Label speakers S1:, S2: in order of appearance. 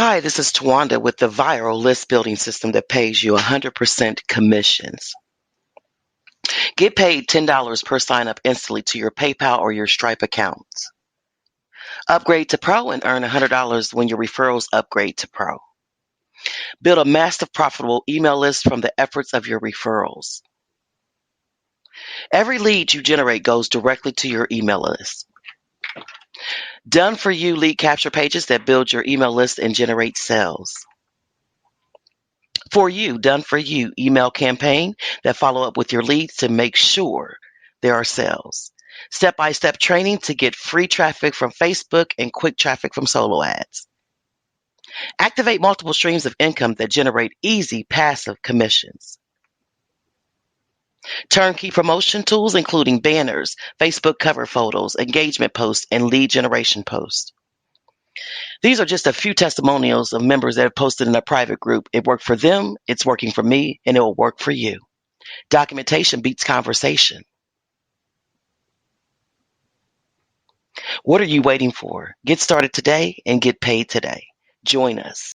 S1: Hi, this is Tawanda with the viral list building system that pays you 100% commissions. Get paid $10 per sign up instantly to your PayPal or your Stripe accounts. Upgrade to Pro and earn $100 when your referrals upgrade to Pro. Build a massive profitable email list from the efforts of your referrals. Every lead you generate goes directly to your email list. Done for you lead capture pages that build your email list and generate sales. For you, done for you email campaign that follow up with your leads to make sure there are sales. Step-by-step training to get free traffic from Facebook and quick traffic from solo ads. Activate multiple streams of income that generate easy passive commissions. Turnkey promotion tools including banners, Facebook cover photos, engagement posts, and lead generation posts. These are just a few testimonials of members that have posted in a private group. It worked for them, it's working for me, and it will work for you. Documentation beats conversation. What are you waiting for? Get started today and get paid today. Join us.